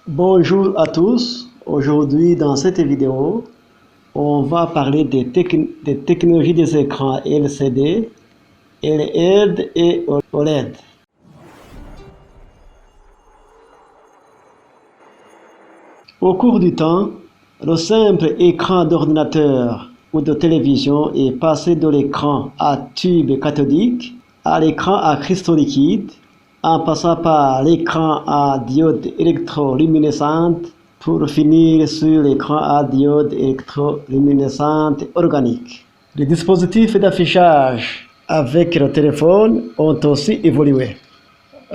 Bonjour à tous. Aujourd'hui, dans cette vidéo, on va parler des technologies des écrans LCD, LED et OLED. Au cours du temps, le simple écran d'ordinateur ou de télévision est passé de l'écran à tube cathodique à l'écran à cristaux liquides, en passant par l'écran à diode électroluminescente pour finir sur l'écran à diode électroluminescente organique. Les dispositifs d'affichage avec le téléphone ont aussi évolué.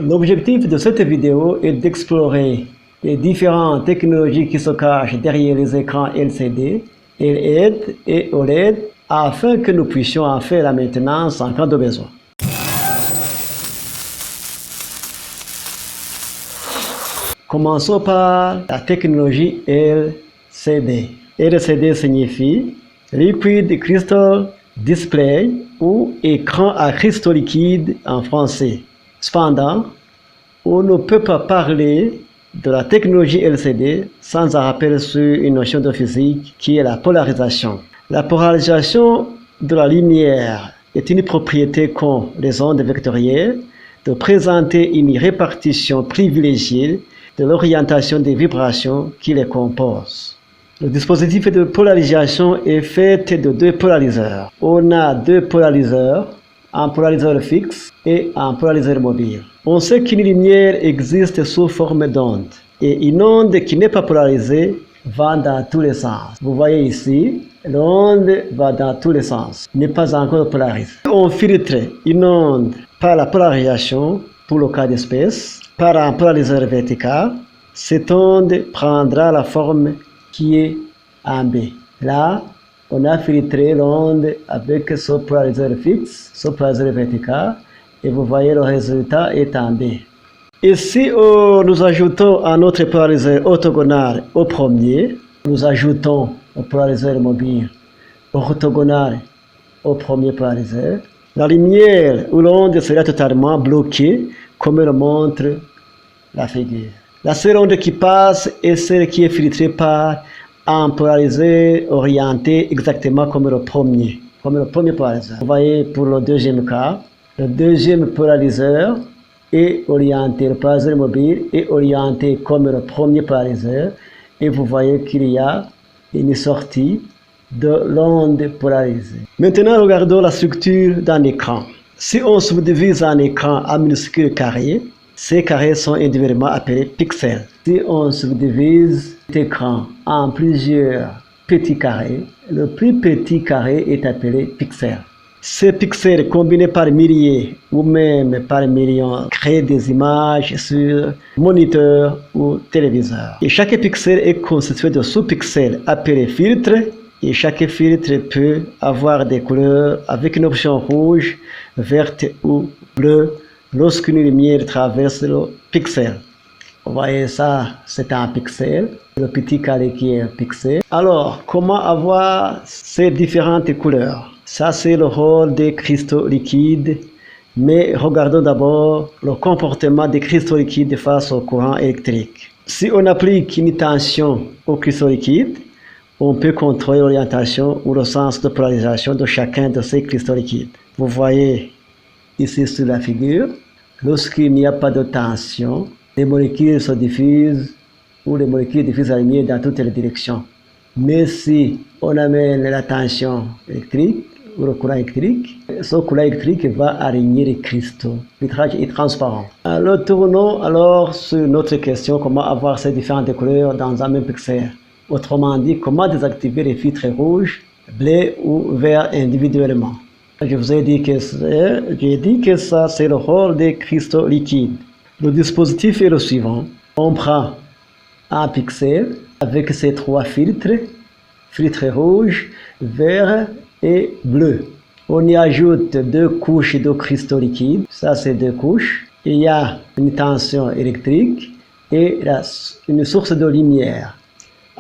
L'objectif de cette vidéo est d'explorer les différentes technologies qui se cachent derrière les écrans LCD, LED et OLED afin que nous puissions en faire la maintenance en cas de besoin. Commençons par la technologie LCD. LCD signifie Liquid Crystal Display ou écran à cristaux liquides en français. Cependant, on ne peut pas parler de la technologie LCD sans un rappel sur une notion de physique qui est la polarisation. La polarisation de la lumière est une propriété qu'ont les ondes vectorielles de présenter une répartition privilégiée de l'orientation des vibrations qui les composent. Le dispositif de polarisation est fait de deux polariseurs. On a deux polariseurs, un polariseur fixe et un polariseur mobile. On sait qu'une lumière existe sous forme d'onde et une onde qui n'est pas polarisée va dans tous les sens. Vous voyez ici, l'onde va dans tous les sens, n'est pas encore polarisée. On filtre une onde par la polarisation pour le cas d'espèce, par un polariseur vertical. Cette onde prendra la forme qui est en B. Là, on a filtré l'onde avec ce polariseur fixe, ce polariseur vertical, et vous voyez le résultat est en B. Et si nous ajoutons un autre polariseur orthogonal au premier, nous ajoutons le polariseur mobile orthogonal au premier polariseur, la lumière ou l'onde sera totalement bloquée, comme le montre la figure. La seule onde qui passe est celle qui est filtrée par un polariseur orienté exactement comme le premier polariseur. Vous voyez pour le deuxième cas, le deuxième polariseur est orienté, le polariseur mobile est orienté comme le premier polariseur et vous voyez qu'il y a une sortie de l'onde polarisée. Maintenant, regardons la structure d'un écran. Si on subdivise un écran en minuscules carrés, ces carrés sont individuellement appelés pixels. Si on subdivise l'écran en plusieurs petits carrés, le plus petit carré est appelé pixel. Ces pixels combinés par milliers ou même par millions créent des images sur moniteur ou téléviseur. Et chaque pixel est constitué de sous-pixels appelés filtres. Et chaque filtre peut avoir des couleurs avec une option rouge, verte ou bleue lorsqu'une lumière traverse le pixel. Vous voyez ça, c'est un pixel, le petit carré qui est un pixel. Alors, comment avoir ces différentes couleurs? Ça, c'est le rôle des cristaux liquides. Mais regardons d'abord le comportement des cristaux liquides face au courant électrique. Si on applique une tension aux cristaux liquides, on peut contrôler l'orientation ou le sens de polarisation de chacun de ces cristaux liquides. Vous voyez ici sur la figure, lorsqu'il n'y a pas de tension, les molécules se diffusent ou les molécules diffusent la lumière dans toutes les directions. Mais si on amène la tension électrique ou le courant électrique, ce courant électrique va aligner les cristaux. Le vitrage est transparent. Alors tournons alors sur notre question, comment avoir ces différentes couleurs dans un même pixel. Autrement dit, comment désactiver les filtres rouges, bleus ou verts individuellement. Je vous ai dit que ça, c'est le rôle des cristaux liquides. Le dispositif est le suivant. On prend un pixel avec ces trois filtres, filtre rouge, vert et bleu. On y ajoute deux couches de cristaux liquides. Ça, c'est deux couches. Il y a une tension électrique et une source de lumière.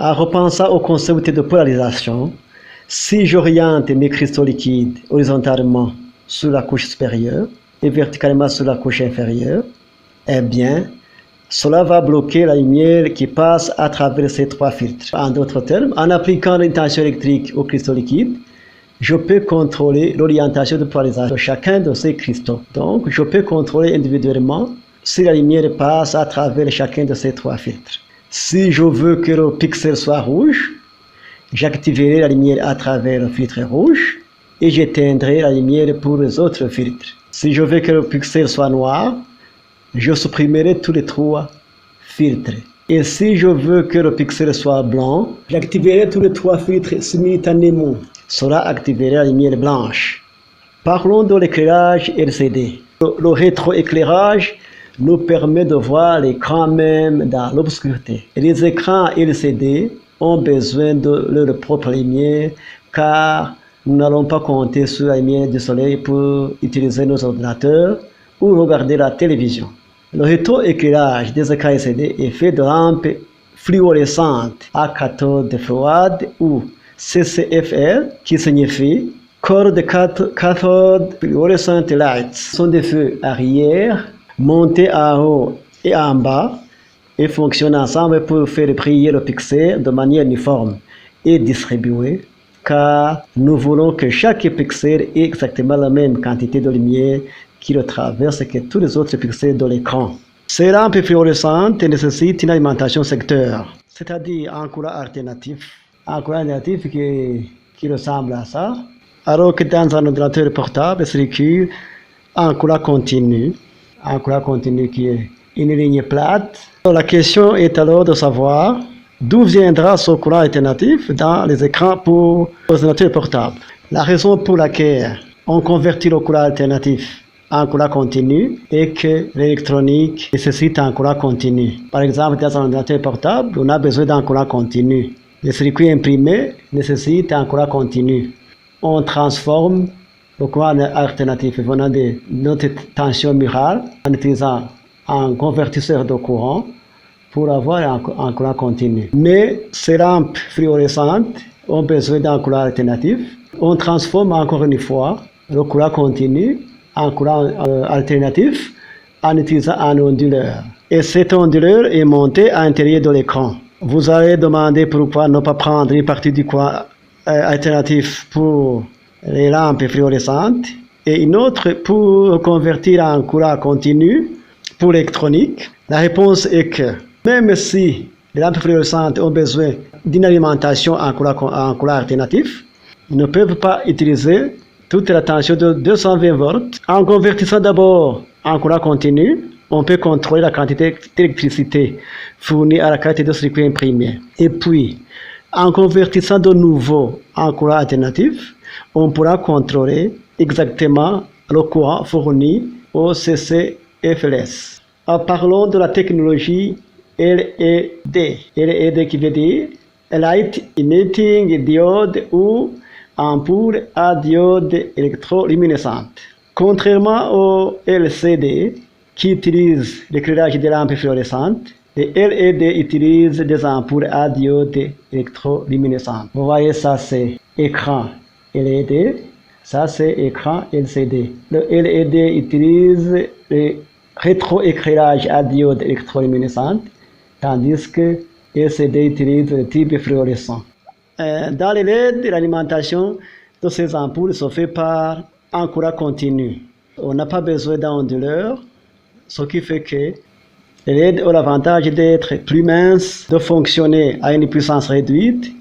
En repensant au concept de polarisation, si j'oriente mes cristaux liquides horizontalement sur la couche supérieure et verticalement sur la couche inférieure, eh bien, Cela va bloquer la lumière qui passe à travers ces 3 filtres. En d'autres termes, en appliquant une tension électrique au cristaux liquide, je peux contrôler l'orientation de polarisation de chacun de ces cristaux. Donc, je peux contrôler individuellement si la lumière passe à travers chacun de ces 3 filtres. Si je veux que le pixel soit rouge, j'activerai la lumière à travers le filtre rouge et j'éteindrai la lumière pour les autres filtres. Si je veux que le pixel soit noir, je supprimerai tous les 3 filtres. Et si je veux que le pixel soit blanc, j'activerai tous les 3 filtres simultanément. Cela activerait la lumière blanche. Parlons de l'éclairage LCD. Le rétroéclairage nous permet de voir l'écran même dans l'obscurité. Les écrans LCD ont besoin de leur propre lumière car nous n'allons pas compter sur la lumière du soleil pour utiliser nos ordinateurs ou regarder la télévision. Le rétroéclairage des écrans LCD est fait de lampes fluorescentes à cathode froide ou CCFL, qui signifie Cold Cathode Fluorescent Lights. Ce sont des feux arrière montés en haut et en bas et fonctionnent ensemble pour faire briller le pixel de manière uniforme et distribuée, car nous voulons que chaque pixel ait exactement la même quantité de lumière qui le traverse que tous les autres pixels de l'écran. Ces lampes fluorescentes nécessitent une alimentation secteur, c'est-à-dire un courant alternatif. Un courant alternatif qui ressemble à ça, alors que dans un ordinateur portable circule un courant continu qui est une ligne plate. La question est alors de savoir d'où viendra ce courant alternatif dans les écrans pour l'ordinateur portable. La raison pour laquelle on convertit le courant alternatif en courant continu est que l'électronique nécessite un courant continu. Par exemple, dans un ordinateur portable, on a besoin d'un courant continu. Les circuits imprimés nécessitent un courant continu. On transforme le courant alternatif venant de notre tension murale en utilisant un convertisseur de courant pour avoir un courant continu. Mais ces lampes fluorescentes ont besoin d'un courant alternatif. On transforme encore une fois le courant continu en courant alternatif en utilisant un onduleur. Et cet onduleur est monté à l'intérieur de l'écran. Vous allez demander pourquoi ne pas prendre une partie du courant alternatif pour les lampes fluorescentes et une autre pour convertir en courant continu pour l'électronique. La réponse est que même si les lampes fluorescentes ont besoin d'une alimentation en courant alternatif, ils ne peuvent pas utiliser toute la tension de 220 volts. En convertissant d'abord en courant continu, on peut contrôler la quantité d'électricité fournie à la qualité de circuit imprimé. Et puis, en convertissant de nouveau en courant alternatif, on pourra contrôler exactement le courant fourni au CCFLS. Parlons de la technologie LED. LED qui veut dire Light Emitting Diode ou ampoule à diode électroluminescente. Contrairement au LCD, qui utilise l'éclairage des lampes fluorescentes, les LED utilisent des ampoules à diode électroluminescente. Vous voyez, ça c'est écran LED, ça c'est écran LCD. Le LED utilise le rétroéclairage à diode électroluminescente, tandis que LCD utilise le type fluorescent. Dans les LED, l'alimentation de ces ampoules se fait par un courant continu. On n'a pas besoin d'onduleur, ce qui fait que les LED ont l'avantage d'être plus minces, de fonctionner à une puissance réduite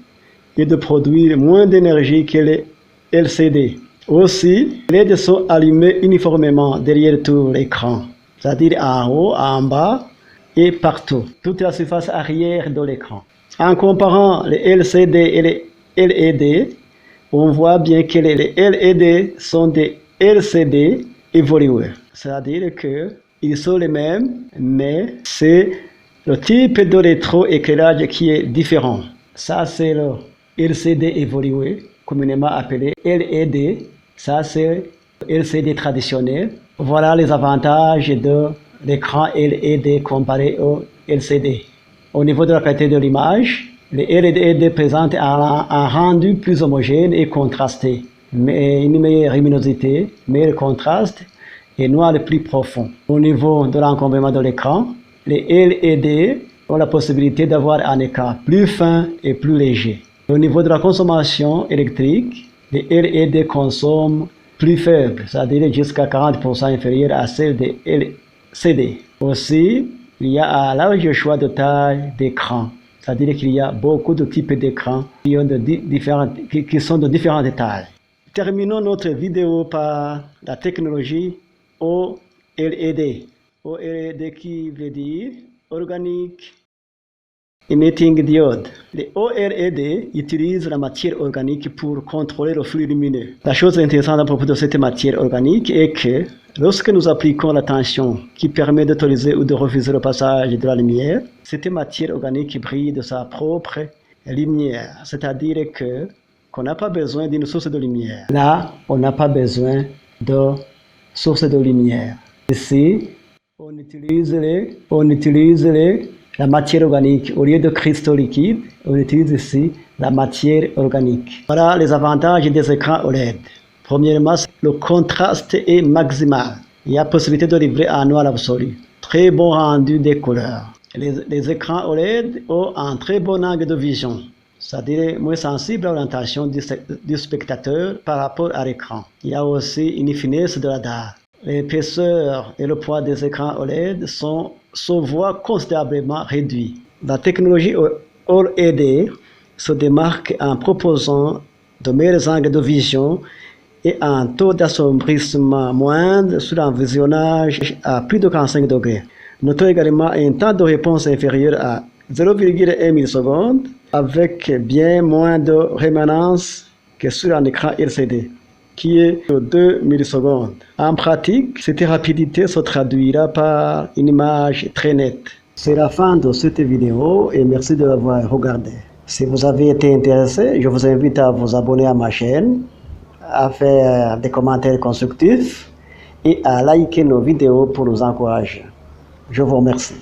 et de produire moins d'énergie que les LCD. Aussi, les LED sont allumés uniformément derrière tout l'écran, c'est-à-dire en haut, en bas et partout, toute la surface arrière de l'écran. En comparant les LCD et les LED, on voit bien que les LED sont des LCD évolués. C'est-à-dire qu'ils sont les mêmes, mais c'est le type de rétroéclairage qui est différent. Ça, c'est le LCD évolué, communément appelé LED. Ça, c'est le LCD traditionnel. Voilà les avantages de l'écran LED comparé au LCD. Au niveau de la qualité de l'image, les LED présentent un rendu plus homogène et contrasté, mais une meilleure luminosité, meilleur contraste et noir le plus profond. Au niveau de l'encombrement de l'écran, Les LED ont la possibilité d'avoir un écran plus fin et plus léger. Au niveau de la consommation électrique, les LED consomment plus faible, c'est-à-dire jusqu'à 40% inférieur à celle des LCD. Aussi, il y a un large choix de taille d'écran, c'est-à-dire qu'il y a beaucoup de types d'écrans qui sont de différentes tailles. Terminons notre vidéo par la technologie OLED. OLED qui veut dire Organic Emitting Diode. Les OLED utilisent la matière organique pour contrôler le flux lumineux. La chose intéressante à propos de cette matière organique est que lorsque nous appliquons la tension qui permet d'autoriser ou de refuser le passage de la lumière, cette matière organique brille de sa propre lumière, c'est-à-dire qu'on n'a pas besoin d'une source de lumière. Là, on n'a pas besoin de source de lumière. Ici, on utilise la matière organique. Au lieu de cristaux liquides, on utilise ici la matière organique. Voilà les avantages des écrans OLED. Premièrement, le contraste est maximal. Il y a possibilité de livrer un noir absolu. Très bon rendu des couleurs. Les écrans OLED ont un très bon angle de vision, c'est-à-dire moins sensible à l'orientation du spectateur par rapport à l'écran. Il y a aussi une finesse de la dalle. L'épaisseur et le poids des écrans OLED se voient considérablement réduits. La technologie OLED se démarque en proposant de meilleurs angles de vision et un taux d'assombrissement moindre sur un visionnage à plus de 45 degrés. Notons également un temps de réponse inférieur à 0,1 millisecondes avec bien moins de rémanence que sur un écran LCD qui est de 2 millisecondes. En pratique, cette rapidité se traduira par une image très nette. C'est la fin de cette vidéo et merci de l'avoir regardée. Si vous avez été intéressé, je vous invite à vous abonner à ma chaîne, à faire des commentaires constructifs et à liker nos vidéos pour nous encourager. Je vous remercie.